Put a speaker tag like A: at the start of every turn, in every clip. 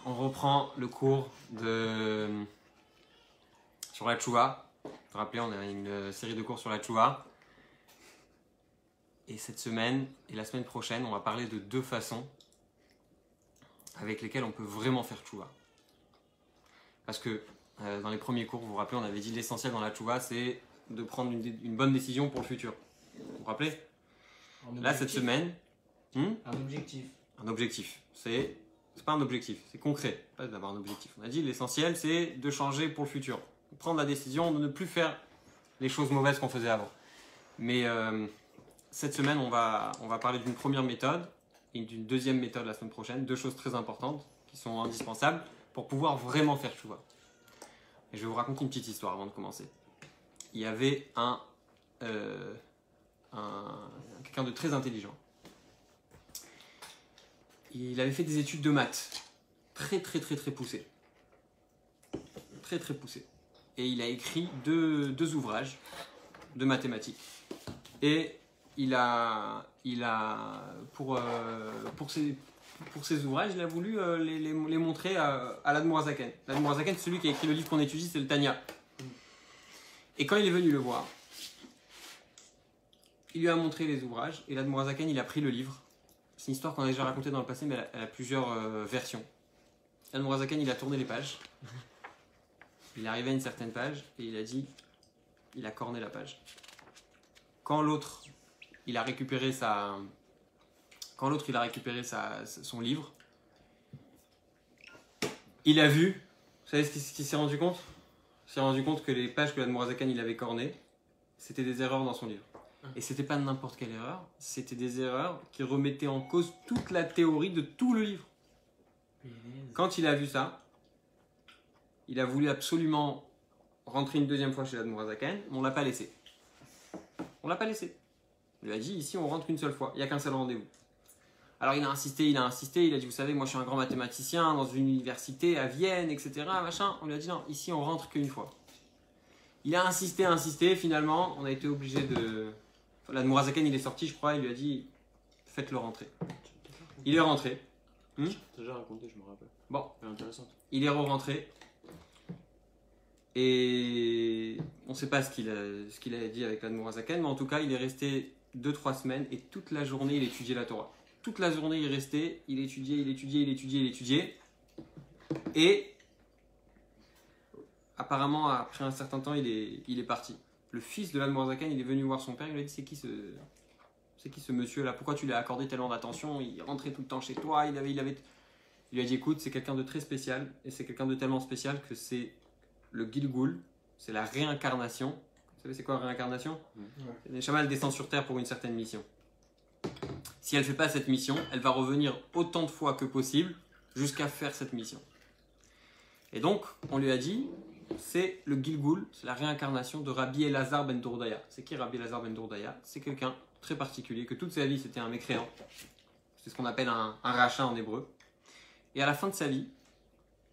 A: On reprend le cours sur la tchouva. Vous vous rappelez, on a une série de cours sur la tchouva. Et cette semaine et la semaine prochaine, on va parler de deux façons avec lesquelles on peut vraiment faire tchouva. Parce que dans les premiers cours, vous vous rappelez, on avait dit l'essentiel dans la tchouva, c'est de prendre une bonne décision pour le futur. Vous vous rappelez? Là, cette semaine...
B: Un objectif.
A: Un objectif. C'est pas un objectif, c'est concret, pas d'avoir un objectif. On a dit l'essentiel, c'est de changer pour le futur. Prendre la décision de ne plus faire les choses mauvaises qu'on faisait avant. Mais cette semaine, on va parler d'une première méthode et d'une deuxième méthode la semaine prochaine. Deux choses très importantes qui sont indispensables pour pouvoir vraiment faire tchouva. Et je vais vous raconter une petite histoire avant de commencer. Il y avait quelqu'un de très intelligent. Il avait fait des études de maths très poussées. Très poussées. Et il a écrit deux ouvrages de mathématiques. Et pour ces ouvrages, il a voulu les montrer à l'Admorazaken. L'Admorazaken, celui qui a écrit le livre qu'on étudie, c'est le Tanya. Et quand il est venu le voir, il lui a montré les ouvrages. Et l'Admorazaken, il a pris le livre. C'est une histoire qu'on a déjà racontée dans le passé, mais elle a plusieurs versions. L'Admorazaken, il a tourné les pages. Il est arrivé à une certaine page et il a corné la page. Quand l'autre, il a récupéré son livre, il a vu, vous savez ce qu'il s'est rendu compte? Il s'est rendu compte que les pages que l'Admorazaken il avait cornées, c'était des erreurs dans son livre. Et c'était pas n'importe quelle erreur, c'était des erreurs qui remettaient en cause toute la théorie de tout le livre. Quand il a vu ça, il a voulu absolument rentrer une deuxième fois chez l'Admorazaken, mais on l'a pas laissé. On l'a pas laissé. Il lui a dit, ici on rentre qu'une seule fois, il n'y a qu'un seul rendez-vous. Alors il a insisté, il a dit, vous savez, moi je suis un grand mathématicien dans une université à Vienne, etc. Machin. On lui a dit, non, ici on rentre qu'une fois. Il a insisté, finalement, on a été obligé de... L'Admorazaken il est sorti, je crois, il lui a dit, faites-le rentrer. Il est rentré.
B: T'as déjà raconté, je me rappelle.
A: Bon.
B: Elle est intéressante.
A: Il est re-rentré. Et on ne sait pas ce qu'il a dit avec l'Admorazaken, mais en tout cas, il est resté 2-3 semaines et toute la journée, il étudiait la Torah. Toute la journée, il restait, il étudiait. Et apparemment, après un certain temps, il est parti. Le fils de l'Admorazaken, il est venu voir son père, il lui a dit, c'est qui ce monsieur-là? Pourquoi tu lui as accordé tellement d'attention? Il rentrait tout le temps chez toi, il lui a dit, écoute, c'est quelqu'un de très spécial, et c'est quelqu'un de tellement spécial que c'est le Gilgul, c'est la réincarnation. Vous savez c'est quoi la réincarnation? Neshama, elle descend sur terre pour une certaine mission. Si elle ne fait pas cette mission, elle va revenir autant de fois que possible jusqu'à faire cette mission. Et donc, on lui a dit, c'est le Gilgul, c'est la réincarnation de Rabbi Elazar ben Dourdaya. C'est qui Rabbi Elazar ben Dourdaya? C'est quelqu'un très particulier, que toute sa vie c'était un mécréant. C'est ce qu'on appelle un rachat en hébreu. Et à la fin de sa vie,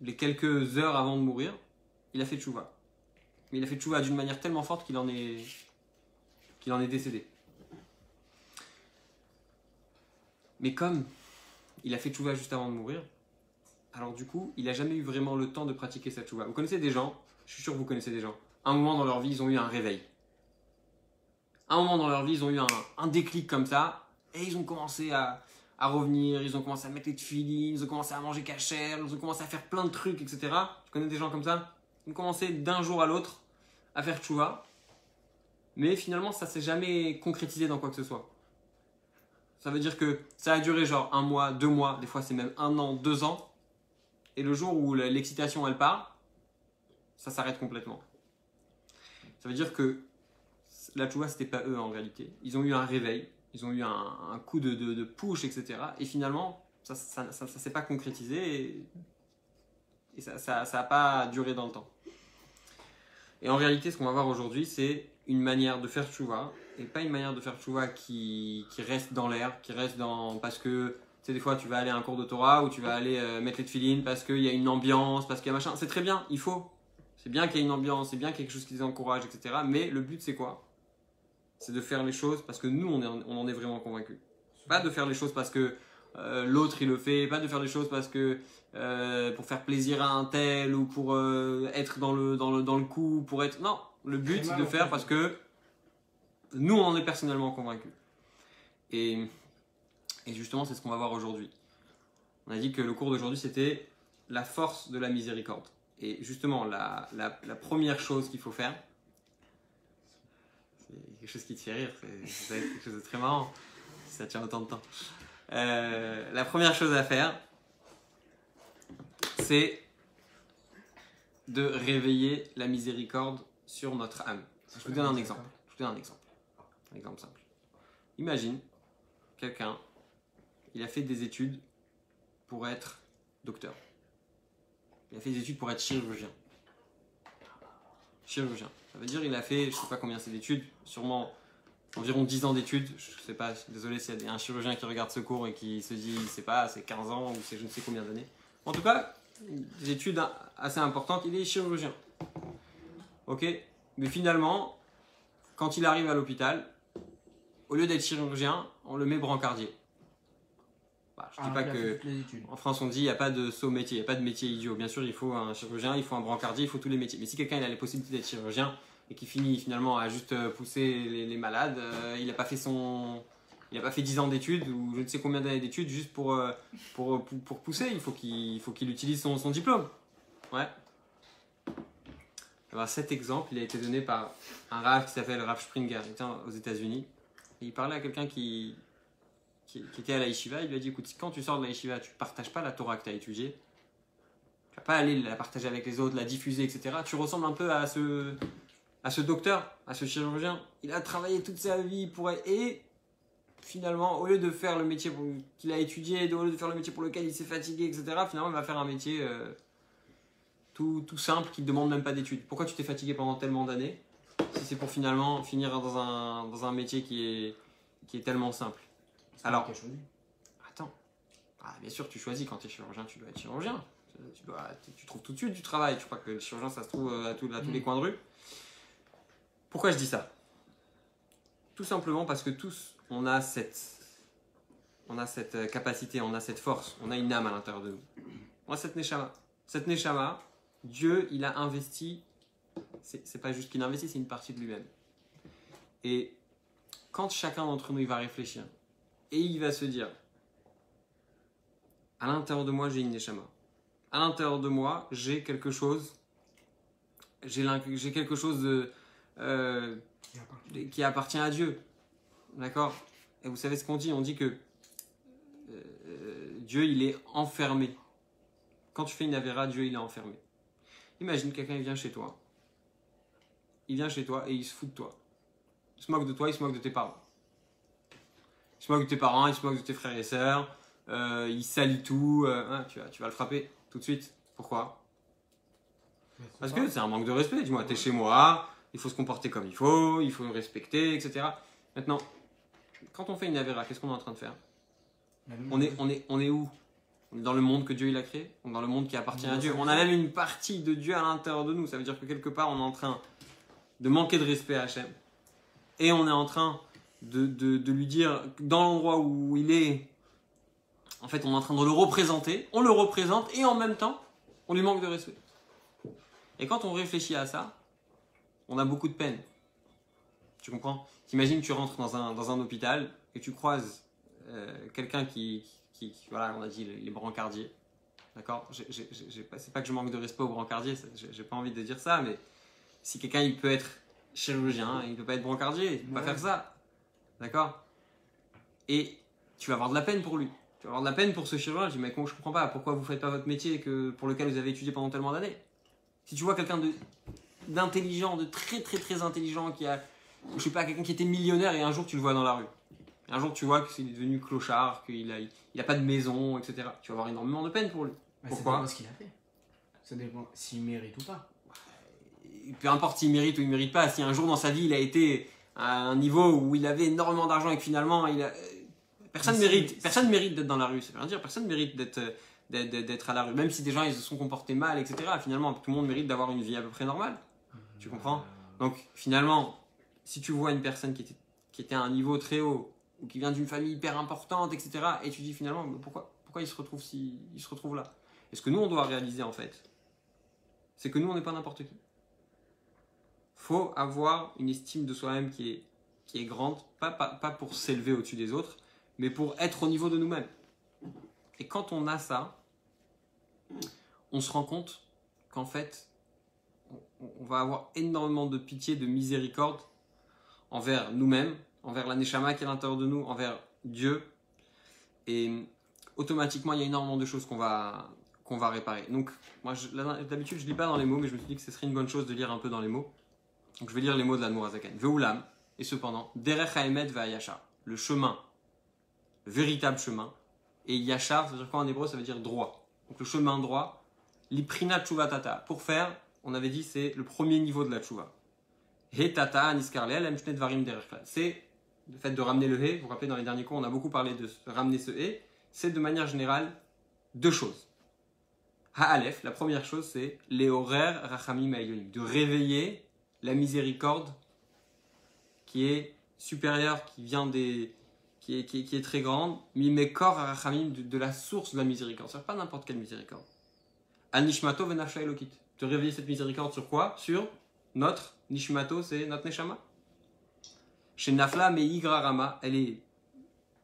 A: les quelques heures avant de mourir, il a fait tchouva. Mais il a fait tchouva d'une manière tellement forte qu'il en est décédé. Mais comme il a fait tchouva juste avant de mourir, alors du coup, il n'a jamais eu vraiment le temps de pratiquer cette tchouva. Vous connaissez des gens, je suis sûr que vous connaissez des gens, à un moment dans leur vie, ils ont eu un réveil. À un moment dans leur vie, ils ont eu un déclic comme ça, et ils ont commencé à revenir, ils ont commencé à mettre les tefilines, ils ont commencé à manger kasher, ils ont commencé à faire plein de trucs, etc. Je connais des gens comme ça. Ils ont commencé d'un jour à l'autre à faire tchouva, mais finalement, ça ne s'est jamais concrétisé dans quoi que ce soit. Ça veut dire que ça a duré genre 1 mois, 2 mois, des fois c'est même 1 an, 2 ans, et le jour où l'excitation elle part, ça s'arrête complètement. Ça veut dire que la tchouva, c'était pas eux en réalité. Ils ont eu un réveil, ils ont eu un coup de push, etc. Et finalement, ça s'est pas concrétisé et ça n'a pas duré dans le temps. Et en réalité, ce qu'on va voir aujourd'hui, c'est une manière de faire tchouva, et pas une manière de faire tchouva qui reste dans l'air, parce que, tu sais, des fois, tu vas aller à un cours de Torah, ou tu vas aller mettre les tefilines parce qu'il y a une ambiance, parce qu'il y a machin. C'est très bien, il faut. C'est bien qu'il y ait une ambiance, c'est bien qu'il y ait quelque chose qui les encourage, etc. Mais le but, c'est quoi? C'est de faire les choses parce que nous, on en est vraiment convaincus. Pas de faire les choses parce que l'autre il le fait, pas de faire des choses parce que pour faire plaisir à un tel ou pour être dans le coup, pour être... Non, le but c'est de faire parce que nous on en est personnellement convaincus. Et justement c'est ce qu'on va voir aujourd'hui. On a dit que le cours d'aujourd'hui c'était la force de la miséricorde. Et justement la première chose qu'il faut faire, c'est quelque chose qui te fait rire, c'est quelque chose de très marrant, si ça tient autant de temps. La première chose à faire, c'est de réveiller la miséricorde sur notre âme. Je vous donne un exemple. Un exemple simple. Imagine, quelqu'un, il a fait des études pour être docteur. Il a fait des études pour être chirurgien. Chirurgien. Ça veut dire il a fait, je ne sais pas combien c'est d'études, sûrement environ 10 ans d'études. Je ne sais pas, désolé s'il y a un chirurgien qui regarde ce cours et qui se dit, je ne sais pas, c'est 15 ans ou c'est je ne sais combien d'années. En tout cas, des études assez importantes, il est chirurgien. Ok? Mais finalement, quand il arrive à l'hôpital, au lieu d'être chirurgien, on le met brancardier. Bah, je dis pas que en France on dit il n'y a pas de saut métier, il n'y a pas de métier idiot. Bien sûr, il faut un chirurgien, il faut un brancardier, il faut tous les métiers. Mais si quelqu'un a les possibilités d'être chirurgien et qui finit finalement à juste pousser les malades, il n'a pas fait 10 ans d'études ou je ne sais combien d'années d'études juste pour pousser. Il faut qu'il utilise son diplôme. Ouais. Alors, cet exemple, il a été donné par un Rav qui s'appelle Rav Springer, il était aux États-Unis. Et il parlait à quelqu'un qui était à la yeshiva. Il lui a dit, écoute, quand tu sors de la yeshiva, tu ne partages pas la Torah que tu as étudiée. Tu ne vas pas aller la partager avec les autres, la diffuser, etc. Tu ressembles un peu à ce docteur, à ce chirurgien. Il a travaillé toute sa vie pour... Et finalement, au lieu de faire le métier qu'il a étudié, au lieu de faire le métier pour lequel il s'est fatigué, etc., finalement, il va faire un métier tout simple qui ne demande même pas d'études. Pourquoi tu t'es fatigué pendant tellement d'années si c'est pour finalement finir dans un métier qui est tellement simple? Alors, attends. Ah, bien sûr, tu choisis quand tu es chirurgien, tu dois être chirurgien. Tu trouves tout de suite du travail. Je crois que le chirurgien, ça se trouve à tous les coins de rue. Pourquoi je dis ça? Tout simplement parce que tous, on a cette capacité, on a cette force, on a une âme à l'intérieur de nous. On a cette neshama. Cette neshama, Dieu, il a investi, c'est pas juste qu'il a investi, c'est une partie de lui-même. Et quand chacun d'entre nous, il va réfléchir, et il va se dire, à l'intérieur de moi, j'ai une neshama. À l'intérieur de moi, j'ai quelque chose, qui appartient à Dieu. D'accord? Et vous savez ce qu'on dit? On dit que Dieu, il est enfermé. Quand tu fais une avéra, Dieu, il est enfermé. Imagine, quelqu'un il vient chez toi. Il vient chez toi et il se fout de toi. Il se moque de toi, il se moque de tes parents. Il se moque de tes parents, il se moque de tes frères et sœurs. Il salit tout. Tu vas le frapper tout de suite. Pourquoi? Parce que c'est un manque de respect. Dis-moi, t'es chez moi, il faut se comporter comme il faut me respecter, etc. Maintenant, quand on fait une avéra, qu'est-ce qu'on est en train de faire? On est où? On est dans le monde que Dieu il a créé, on est dans le monde qui appartient à Dieu. On a même une partie de Dieu à l'intérieur de nous. Ça veut dire que quelque part, on est en train de manquer de respect à Hachem. Et on est en train de lui dire, dans l'endroit où il est, en fait, on est en train de le représenter. On le représente et en même temps, on lui manque de respect. Et quand on réfléchit à ça, on a beaucoup de peine. Tu comprends? T'imagines, tu rentres dans un hôpital et tu croises quelqu'un qui voilà, on a dit les brancardiers. D'accord? C'est pas que je manque de respect aux brancardiers, j'ai pas envie de dire ça, mais si quelqu'un il peut être chirurgien, il peut pas être brancardier, il peut pas faire ça. D'accord? Et tu vas avoir de la peine pour lui. Tu vas avoir de la peine pour ce chirurgien. Je dis, mais je comprends pas, pourquoi vous faites pas votre métier pour lequel vous avez étudié pendant tellement d'années? Si tu vois quelqu'un d'intelligent, de très très très intelligent, qui a, je sais pas, quelqu'un qui était millionnaire et un jour tu le vois dans la rue. Un jour, tu vois qu'il est devenu clochard, qu'il a pas de maison, etc. Tu vas avoir énormément de peine pour lui. Pourquoi?
B: Ça dépend de ce qu'il a fait. Ça dépend s'il mérite ou pas.
A: Peu importe s'il mérite ou il mérite pas. Si un jour dans sa vie, il a été à un niveau où il avait énormément d'argent et que finalement, personne mérite d'être dans la rue. Ça veut dire personne mérite d'être à la rue. Même si des gens ils se sont comportés mal, etc. Finalement, tout le monde mérite d'avoir une vie à peu près normale. Tu comprends? Donc, finalement, si tu vois une personne qui était à un niveau très haut, ou qui vient d'une famille hyper importante, etc. Et tu dis finalement, mais pourquoi il se retrouve là? Et ce que nous, on doit réaliser en fait, c'est que nous, on n'est pas n'importe qui. Faut avoir une estime de soi-même qui est grande, pas pour s'élever au-dessus des autres, mais pour être au niveau de nous-mêmes. Et quand on a ça, on se rend compte qu'en fait, on va avoir énormément de pitié, de miséricorde envers nous-mêmes, envers la Neshama qui est à l'intérieur de nous, envers Dieu. Et automatiquement, il y a énormément de choses qu'on va réparer. Donc, moi, d'habitude, je ne lis pas dans les mots, mais je me suis dit que ce serait une bonne chose de lire un peu dans les mots. Donc, je vais lire les mots de l'Admour HaZaken. Ve'ulam, et cependant, Derech HaEmet ve'Yashar, le chemin, le véritable chemin. Et Yashar, ça veut dire quoi en hébreu? Ça veut dire droit. Donc, le chemin droit, l'Iprina Tshuvatata. Pour faire, on avait dit, c'est le premier niveau de la Tshuva. He-tata, niskarlel, emshnet varim derech klal. C'est le fait de ramener le he. Vous vous rappelez, dans les derniers cours, on a beaucoup parlé de ramener ce he. C'est de manière générale deux choses. Ha-alef, la première chose, c'est les horaires rachamim ha'elyonim, de réveiller la miséricorde qui est supérieure, qui vient qui est très grande, mimekor rachamim, de la source de la miséricorde. C'est pas n'importe quelle miséricorde. Anishmato venafsha elokit. De réveiller cette miséricorde sur quoi? Sur notre nishmato, c'est notre neshama. Chez Nafla Meigra Rama, elle est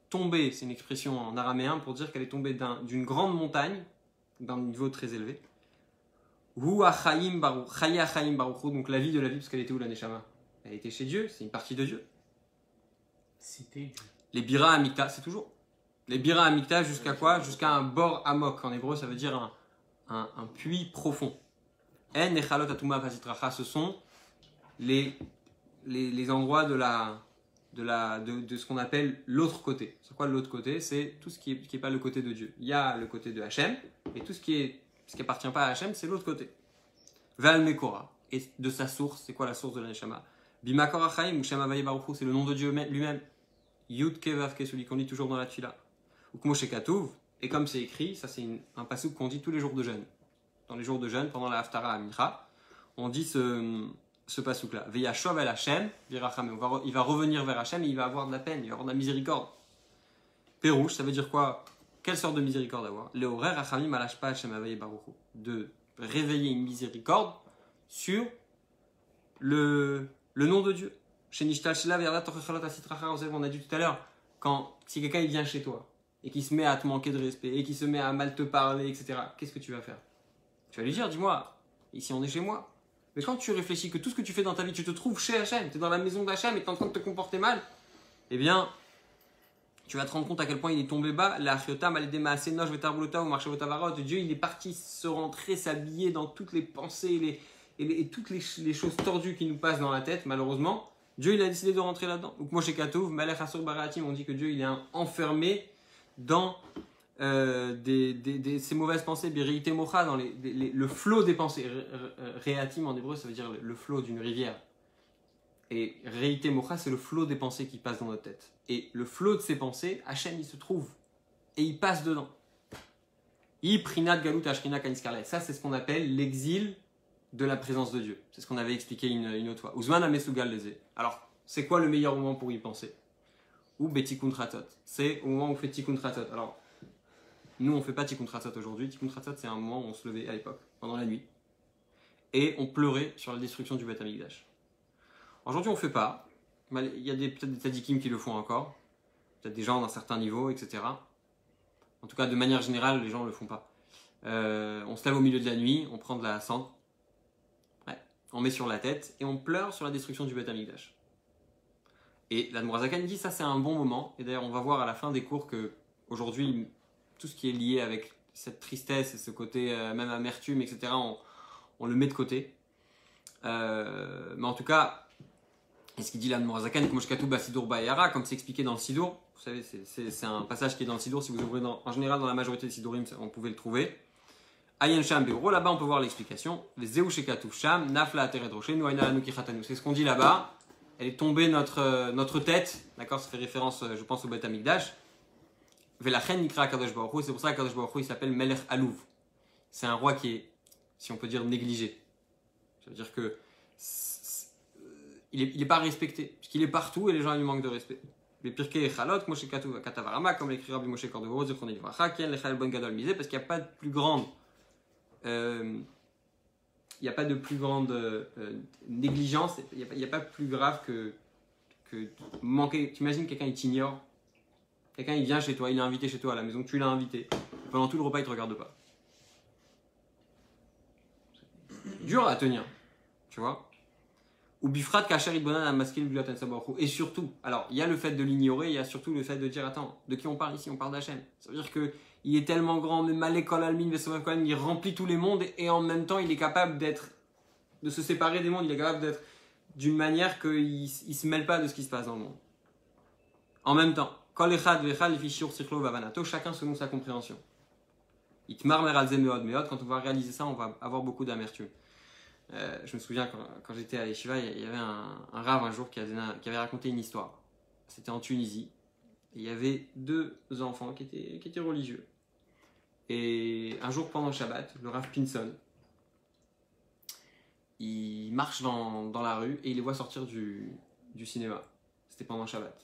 A: tombée, c'est une expression en araméen pour dire qu'elle est tombée d'une grande montagne, d'un niveau très élevé. Hu Achaim Baruch, Chaya Achaim Baruch, donc la vie de la vie, parce qu'elle était où la neshama? Elle était chez Dieu, c'est une partie de Dieu.
B: C'était Dieu.
A: Les Bira Amikta, c'est toujours. Les Bira Amikta jusqu'à quoi? Jusqu'à un bord amok. En hébreu, ça veut dire un puits profond. En Echalot Atuma Pasitracha, ce sont les endroits de ce qu'on appelle l'autre côté. C'est quoi l'autre côté? C'est tout ce qui est pas le côté de Dieu. Il y a le côté de Hachem, et tout ce qui appartient pas à Hachem, c'est l'autre côté. Val Mekora. Et de sa source, c'est quoi la source de la Neshama? Bimakor Achaim, Shem Havaye Baruch Hu, c'est le nom de Dieu lui-même. Yud Kevav celui qu'on dit toujours dans la Tfila. Ou Kmoshe Katuv, et comme c'est écrit, ça c'est un passouk qu'on dit tous les jours de jeûne. Dans les jours de jeûne, pendant la Haftara à Mincha, on dit ce passouk-là. Veyashov el Hashem, virachamim. Il va revenir vers Hashem et il va avoir de la peine, il va avoir de la miséricorde. Pérouche, ça veut dire quoi? Quelle sorte de miséricorde avoir? Le horaire rachamim alashpa Hashem avaye baruchu. De réveiller une miséricorde sur le nom de Dieu. Chez Nishtal Shela Verda Torchalot Asitracha, on a dit tout à l'heure, si quelqu'un il vient chez toi et qui se met à te manquer de respect et qui se met à mal te parler, etc., qu'est-ce que tu vas faire? Tu vas lui dire, dis-moi, ici on est chez moi. Mais quand tu réfléchis que tout ce que tu fais dans ta vie, tu te trouves chez Hachem, tu es dans la maison d'Hachem et tu es en train de te comporter mal, eh bien, tu vas te rendre compte à quel point il est tombé bas. La Achiotam, Aledema Asenosh, Vetarbulota ou Marchevotavarot, Dieu, il est parti se rentrer, s'habiller dans toutes les pensées et toutes les choses tordues qui nous passent dans la tête, malheureusement. Dieu, il a décidé de rentrer là-dedans. Donc, Moshe Katouv, Malech Asur Baratim, on dit que Dieu, il est enfermé dans ces mauvaises pensées, Bériité Mocha, dans le flot des pensées. Réatim en hébreu, ça veut dire le flot d'une rivière. Et Réité Mocha, c'est le flot des pensées qui passent dans notre tête. Et le flot de ces pensées, Hachem, il se trouve. Et il passe dedans. Prinat Galut Ashrina Kaniskarlet. Ça, c'est ce qu'on appelle l'exil de la présence de Dieu. C'est ce qu'on avait expliqué une autre fois. Ouzman Amesugal Leze. Alors, c'est quoi le meilleur moment pour y penser? Ou Betikun Tratot. C'est au moment où on fait Tikun Tratot. Alors, nous, on ne fait pas Tikkun Tratot aujourd'hui. Tikkun Tratot, c'est un moment où on se levait à l'époque, pendant la nuit. Et on pleurait sur la destruction du Beth Amikdash. Aujourd'hui, on ne fait pas. Il y a peut-être des tzadikim qui le font encore. Peut-être des gens d'un certain niveau, etc. En tout cas, de manière générale, les gens ne le font pas. On se lève au milieu de la nuit, on prend de la cendre, on met sur la tête et on pleure sur la destruction du Beth Amikdash. Et l'Admour HaZaken dit ça, c'est un bon moment. Et d'ailleurs, on va voir à la fin des cours que aujourd'hui, tout ce qui est lié avec cette tristesse et ce côté même amertume, etc., on le met de côté. Mais en tout cas, et ce qu'il dit l'Admour HaZaken, comme c'est expliqué dans le Sidour, vous savez, c'est un passage qui est dans le Sidour, si vous ouvrez en général dans la majorité des Sidurim, on pouvait le trouver. Ayen Sham Beuro, là-bas on peut voir l'explication. C'est ce qu'on dit là-bas. Elle est tombée notre tête, d'accord, ça fait référence, je pense, au Beth Amikdash. Velachen Nikra Kadosh Baruch Hu, c'est pour ça que Kadosh Baruch Hu il s'appelle Melech Alouv. C'est un roi qui est, si on peut dire, négligé. Ça veut dire que il est pas respecté, parce qu'il est partout et les gens lui manquent de respect. Les Pirkei Echalot, Moshe Katavarama, comme l'écrit Rabbi Moshe Cordovero, Zichron Livracha, Kien Lechal Bon Gadol Misé, parce qu'il n'y a pas de plus grande. Il n'y a pas de plus grande négligence, il n'y a pas plus grave que manquer. Tu imagines quelqu'un, il t'ignore, quelqu'un il vient chez toi, il est invité chez toi à la maison, tu l'as invité, et pendant tout le repas il ne te regarde pas. Dur à tenir, tu vois. Ou bifrat kacher bonan à maskil bilotan sabachu. Et surtout, alors il y a le fait de l'ignorer, il y a surtout le fait de dire attends, de qui on parle ici? On parle d'Hachem. Ça veut dire que il est tellement grand, même Malekol Almin Vesovav Kohen, il remplit tous les mondes et en même temps il est capable de se séparer des mondes, il est capable d'être d'une manière qu'il ne se mêle pas de ce qui se passe dans le monde. En même temps, Kol Echad Vechad Lefi Shiur Sichlo Vavanato, chacun selon sa compréhension. Itmar Meral Ze Meod Meod, quand on va réaliser ça, on va avoir beaucoup d'amertume. Je me souviens quand j'étais à l'Yeshiva, il y avait un rav un jour qui avait raconté une histoire. C'était en Tunisie. Et il y avait deux enfants qui étaient religieux. Et un jour pendant le Shabbat, le rav Pinson, il marche dans la rue et il les voit sortir du cinéma. C'était pendant le Shabbat.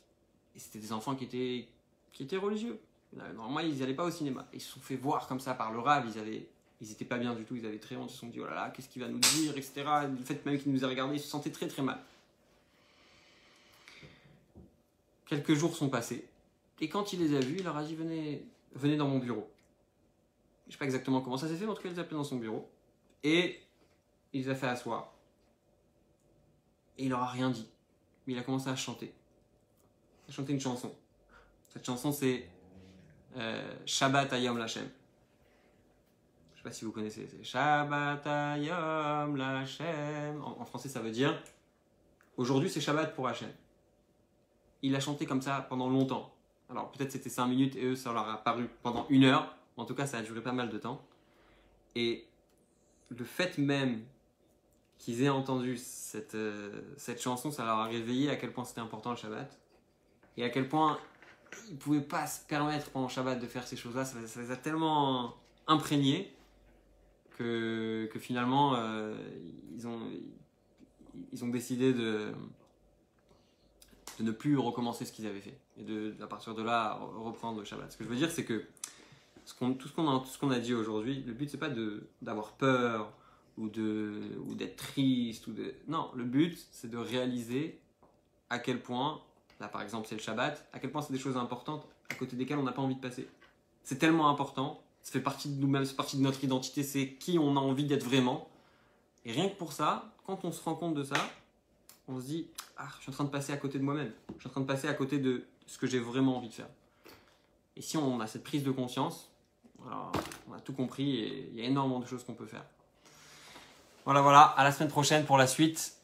A: Et c'était des enfants qui étaient religieux. Normalement, ils n'allaient pas au cinéma. Ils se sont fait voir comme ça par le rav. Ils n'étaient pas bien du tout, ils avaient très honte, ils se sont dit oh là là, qu'est-ce qu'il va nous dire, etc. Le fait même qu'il nous ait regardé, ils se sentaient très très mal. Quelques jours sont passés, et quand il les a vus, il leur a dit venez dans mon bureau. Je ne sais pas exactement comment ça s'est fait, mais en tout cas, il les a appelés dans son bureau, et il les a fait asseoir. Et il leur a rien dit, mais il a commencé à chanter. Il a chanté une chanson. Cette chanson, c'est Shabbat Hayom Lachem. Je ne sais pas si vous connaissez, c'est Shabbat Hayom Lachem. En français, ça veut dire aujourd'hui, c'est Shabbat pour Hachem. Il a chanté comme ça pendant longtemps. Alors peut-être c'était 5 minutes et eux, ça leur a paru pendant 1 heure. En tout cas, ça a duré pas mal de temps. Et le fait même qu'ils aient entendu cette chanson, ça leur a réveillé à quel point c'était important le Shabbat. Et à quel point ils ne pouvaient pas se permettre pendant le Shabbat de faire ces choses-là. Ça les a tellement imprégnés que finalement ils ont décidé de ne plus recommencer ce qu'ils avaient fait et à partir de là reprendre le Shabbat. Ce que je veux dire, c'est que tout ce qu'on a dit aujourd'hui, le but c'est pas d'avoir peur ou d'être triste non, le but c'est de réaliser à quel point, là par exemple c'est le Shabbat, à quel point c'est des choses importantes à côté desquelles on n'a pas envie de passer. C'est tellement important. Ça fait partie de nous-mêmes, c'est partie de notre identité, c'est qui on a envie d'être vraiment. Et rien que pour ça, quand on se rend compte de ça, on se dit ah, je suis en train de passer à côté de moi-même. Je suis en train de passer à côté de ce que j'ai vraiment envie de faire. Et si on a cette prise de conscience, alors on a tout compris et il y a énormément de choses qu'on peut faire. Voilà, à la semaine prochaine pour la suite.